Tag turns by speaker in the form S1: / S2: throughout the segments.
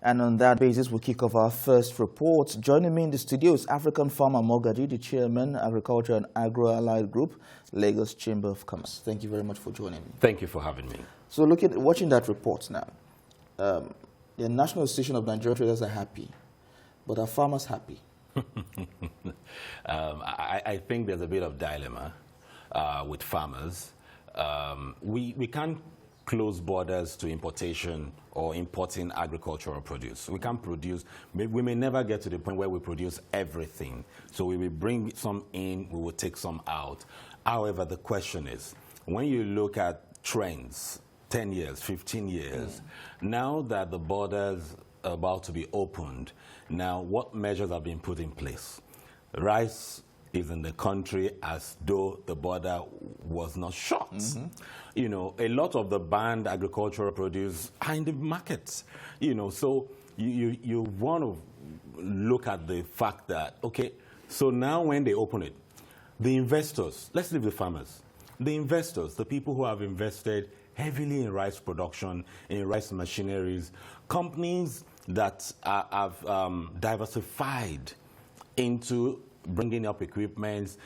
S1: And on that basis, we'll kick off our first report. Joining me in the studio is African farmer Mogaji, the chairman, Agriculture and Agro-Allied Group, Lagos Chamber of Commerce. Thank you very much for joining me.
S2: Thank you for having me.
S1: So watching that report now, the National Association of Nigerian Traders are happy, but are farmers happy?
S2: I think there's a bit of dilemma with farmers. We can't close borders to importation or importing agricultural produce. We can't produce, we may never get to the point where we produce everything. So we will bring some in, we will take some out. However, the question is, when you look at trends, 10 years, 15 years, now that the borders are about to be opened, now what measures have been put in place? Rice is in the country as though the border was not shut. You know, a lot of the banned agricultural produce are in the markets. You know, so you want to look at the fact that, okay, so now when they open it, the investors, let's leave the farmers, the investors, the people who have invested heavily in rice production, in rice machineries, companies that have diversified into bringing up equipment,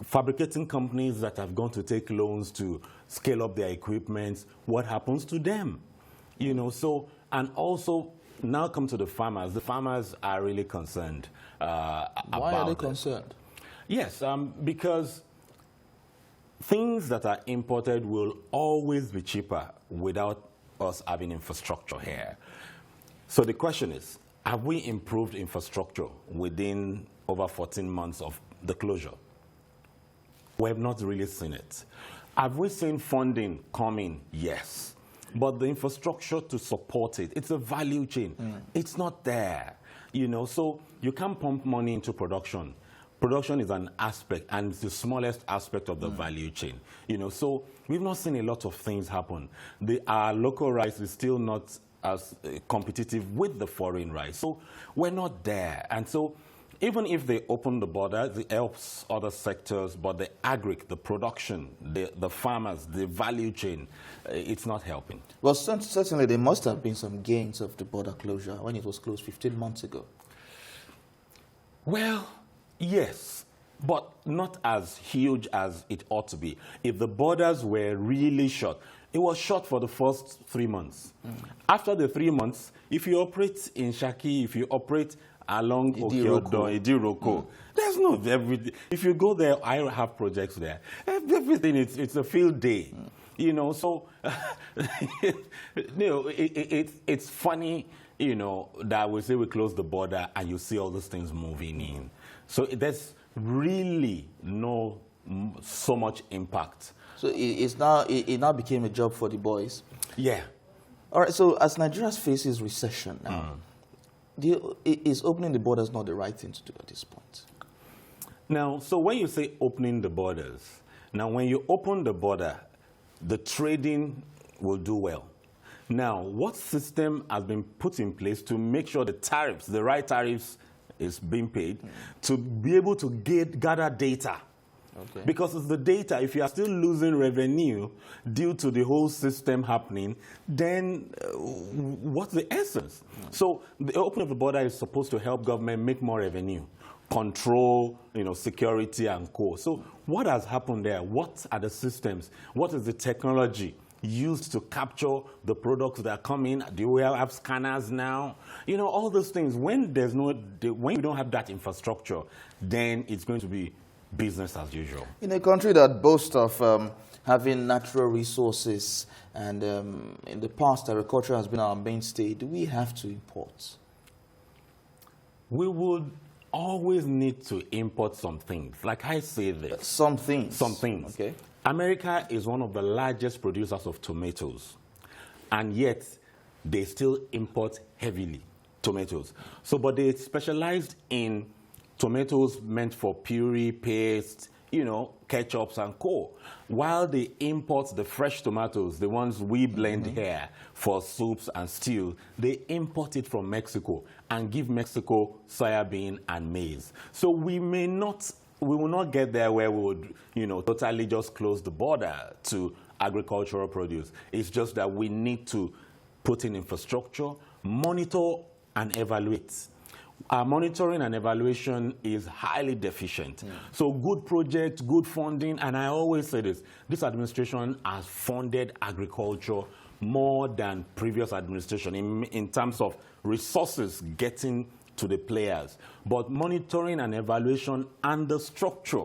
S2: fabricating companies that have gone to take loans to scale up their equipment, what happens to them? You know, so, and also now come to the farmers. The farmers are really concerned about
S1: Why are they
S2: this.
S1: concerned?
S2: Yes, because things that are imported will always be cheaper without us having infrastructure here. So the question is, have we improved infrastructure within over 14 months of the closure? We have not really seen it. Have we seen funding coming? Yes. But the infrastructure to support it, it's a value chain. It's not there. You know, so you can't pump money into production. Production is an aspect, and it's the smallest aspect of the value chain. You know, so we've not seen a lot of things happen. Our local rice is still not as competitive with the foreign rice. So we're not there. And so even if they open the borders, it helps other sectors, but the the production, the farmers, the value chain, it's not helping.
S1: Well, certainly there must have been some gains of the border closure when it was closed 15 months ago.
S2: Well, yes, but not as huge as it ought to be. If the borders were really shut, it was shut for the first 3 months. After the 3 months, if you operate in Shaki, if you operate along Idiroko, there's no everything. If you go there, I have projects there. Everything, it's a field day. You know, so you know, it's funny, you know, that we say we close the border and you see all those things moving in. So there's really no so much impact.
S1: So it now became a job for the boys.
S2: Yeah.
S1: All right, so as Nigeria faces recession now, is opening the borders not the right thing to do at this point?
S2: Now, so when you say opening the borders, now when you open the border, the trading will do well. Now, what system has been put in place to make sure the tariffs, the right tariffs, is being paid to be able to gather data? Okay. Because it's the data. If you are still losing revenue due to the whole system happening, then what's the essence? So the opening of the border is supposed to help government make more revenue, control, you know, security and co. So what has happened there? What are the systems? What is the technology used to capture the products that are coming? Do we have scanners now? You know, all those things. When when you don't have that infrastructure, then it's going to be business as usual.
S1: In a country that boasts of having natural resources, and in the past agriculture has been our mainstay, do we have to import?
S2: We would always need to import some things. Like I say this.
S1: Some things.
S2: Some things. Okay. America is one of the largest producers of tomatoes, and yet they still import heavily tomatoes. So, but they specialized in tomatoes meant for puree, paste, you know, ketchups and co. While they import the fresh tomatoes, the ones we blend here for soups and stew, they import it from Mexico and give Mexico soybean and maize. So we will not get there where we would, you know, totally just close the border to agricultural produce. It's just that we need to put in infrastructure, monitor and evaluate. Our monitoring and evaluation is highly deficient. So good projects, good funding, and I always say this administration has funded agriculture more than previous administration in terms of resources getting to the players. But monitoring and evaluation and the structure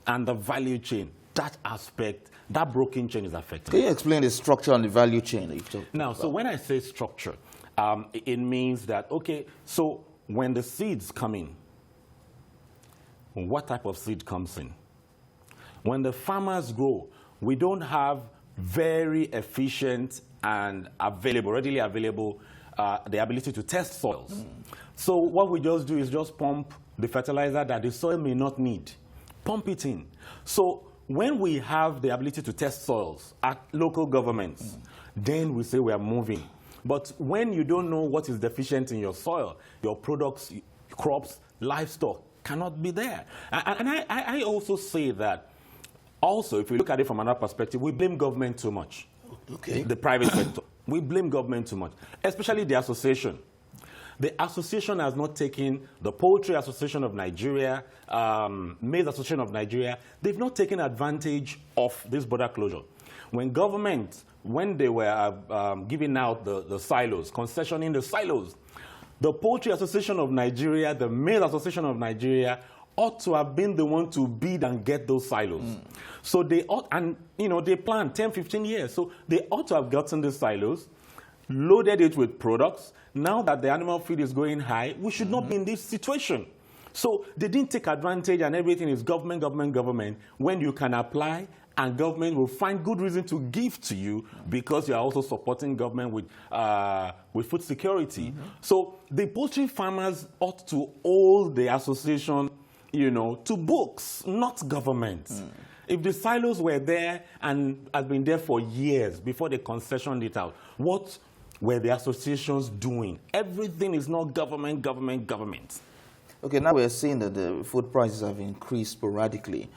S2: and the value chain, that aspect, that broken chain is affected.
S1: Can you explain the structure and the value chain?
S2: Now, so when I say structure, it means that, okay, so when the seeds come in, what type of seed comes in? When the farmers grow, we don't have very efficient and readily available, the ability to test soils. So what we just do is just pump the fertilizer that the soil may not need. Pump it in. So when we have the ability to test soils at local governments, then we say we are moving. But when you don't know what is deficient in your soil, your products, crops, livestock cannot be there. And I also say that, also, if we look at it from another perspective, we blame government too much.
S1: Okay.
S2: The private sector. We blame government too much, especially the association. The association has not taken, the Poultry Association of Nigeria, Maize Association of Nigeria, they've not taken advantage of this border closure. When government, when they were giving out the silos, concessioning the silos, the Poultry Association of Nigeria, the Maize Association of Nigeria ought to have been the one to bid and get those silos. So they ought, and they planned 10, 15 years. So they ought to have gotten the silos, loaded it with products. Now that the animal feed is going high, we should not be in this situation. So they didn't take advantage and everything is government, government, government, when you can apply and government will find good reason to give to you because you are also supporting government with food security. So the poultry farmers ought to hold the association, to books, not government. If the silos were there and had been there for years before they concessioned it out, what were the associations doing? Everything is not government, government, government.
S1: Okay, now we're seeing that the food prices have increased sporadically.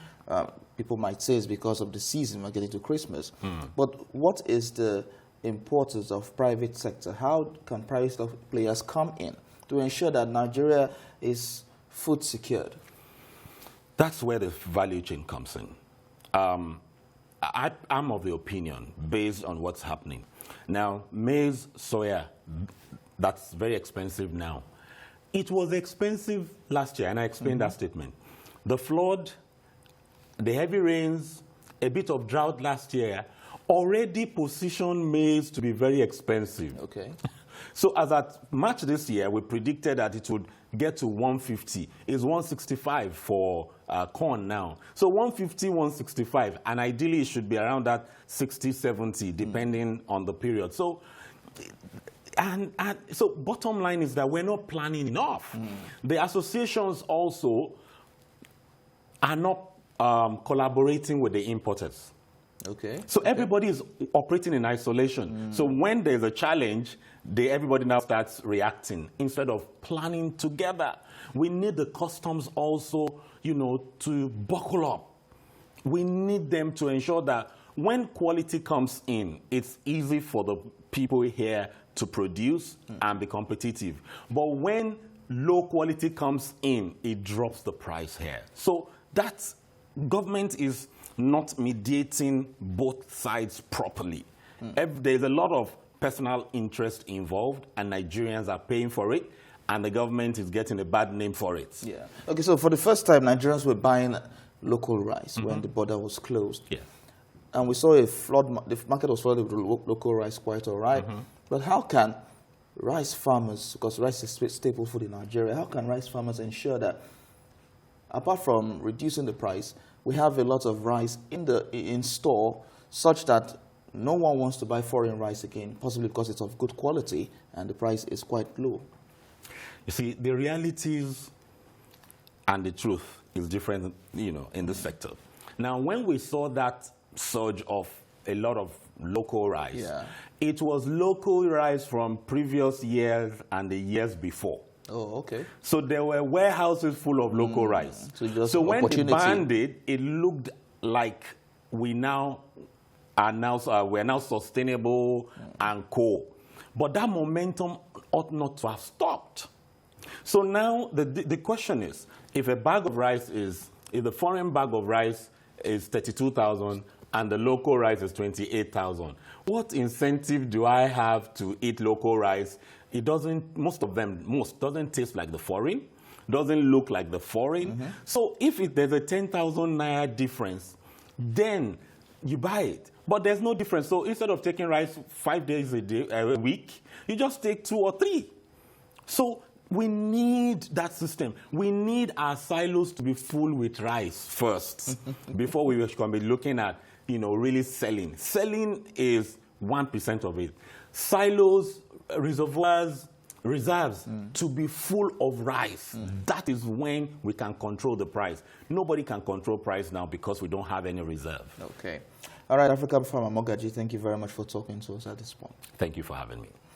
S1: People might say it's because of the season, we're getting to Christmas. But what is the importance of private sector? How can private players come in to ensure that Nigeria is food secured?
S2: That's where the value chain comes in. I'm of the opinion, based on what's happening. Now, maize, soya, that's very expensive now. It was expensive last year, and I explained that statement. The flood, the heavy rains, a bit of drought last year already positioned maize to be very expensive.
S1: Okay.
S2: So as at March this year, we predicted that it would get to 150. It's 165 for corn now. So 150, 165, and ideally it should be around that 60, 70, depending on the period. So, and so bottom line is that we're not planning enough. The associations also are not collaborating with the importers.
S1: Okay.
S2: So everybody is operating in isolation. So when there's a challenge, everybody now starts reacting instead of planning together. We need the customs also, to buckle up. We need them to ensure that when quality comes in, it's easy for the people here to produce and be competitive. But when low quality comes in, it drops the price here. So that's, government is not mediating both sides properly. There's a lot of personal interest involved, and Nigerians are paying for it, and the government is getting a bad name for it.
S1: Yeah. Okay, so for the first time, Nigerians were buying local rice when the border was closed.
S2: Yeah.
S1: And we saw the market was flooded with local rice quite all right. But how can rice farmers, because rice is staple food in Nigeria, how can rice farmers ensure that, apart from reducing the price, we have a lot of rice in store such that no one wants to buy foreign rice again, possibly because it's of good quality and the price is quite low?
S2: You see, the realities and the truth is different, in this sector. Now, when we saw that surge of a lot of local rice, it was local rice from previous years and the years before.
S1: Oh, okay.
S2: So there were warehouses full of local rice. So when they banned it, it looked like we're now sustainable and cool. But that momentum ought not to have stopped. So now the question is, if a bag of rice is, if the foreign bag of rice is 32,000 and the local rice is 28,000, what incentive do I have to eat local rice? It doesn't, most doesn't taste like the foreign, doesn't look like the foreign. So if there's a 10,000 naira difference, then you buy it. But there's no difference. So instead of taking rice 5 days a week, you just take 2 or 3. So we need that system. We need our silos to be full with rice first before we can be looking at, really selling. Selling is 1% of it. Silos, reservoirs, reserves to be full of rice. That is when we can control the price. Nobody can control price now because we don't have any reserve.
S1: Okay. All right, African Farmer Mogaji, thank you very much for talking to us at this point.
S2: Thank you for having me.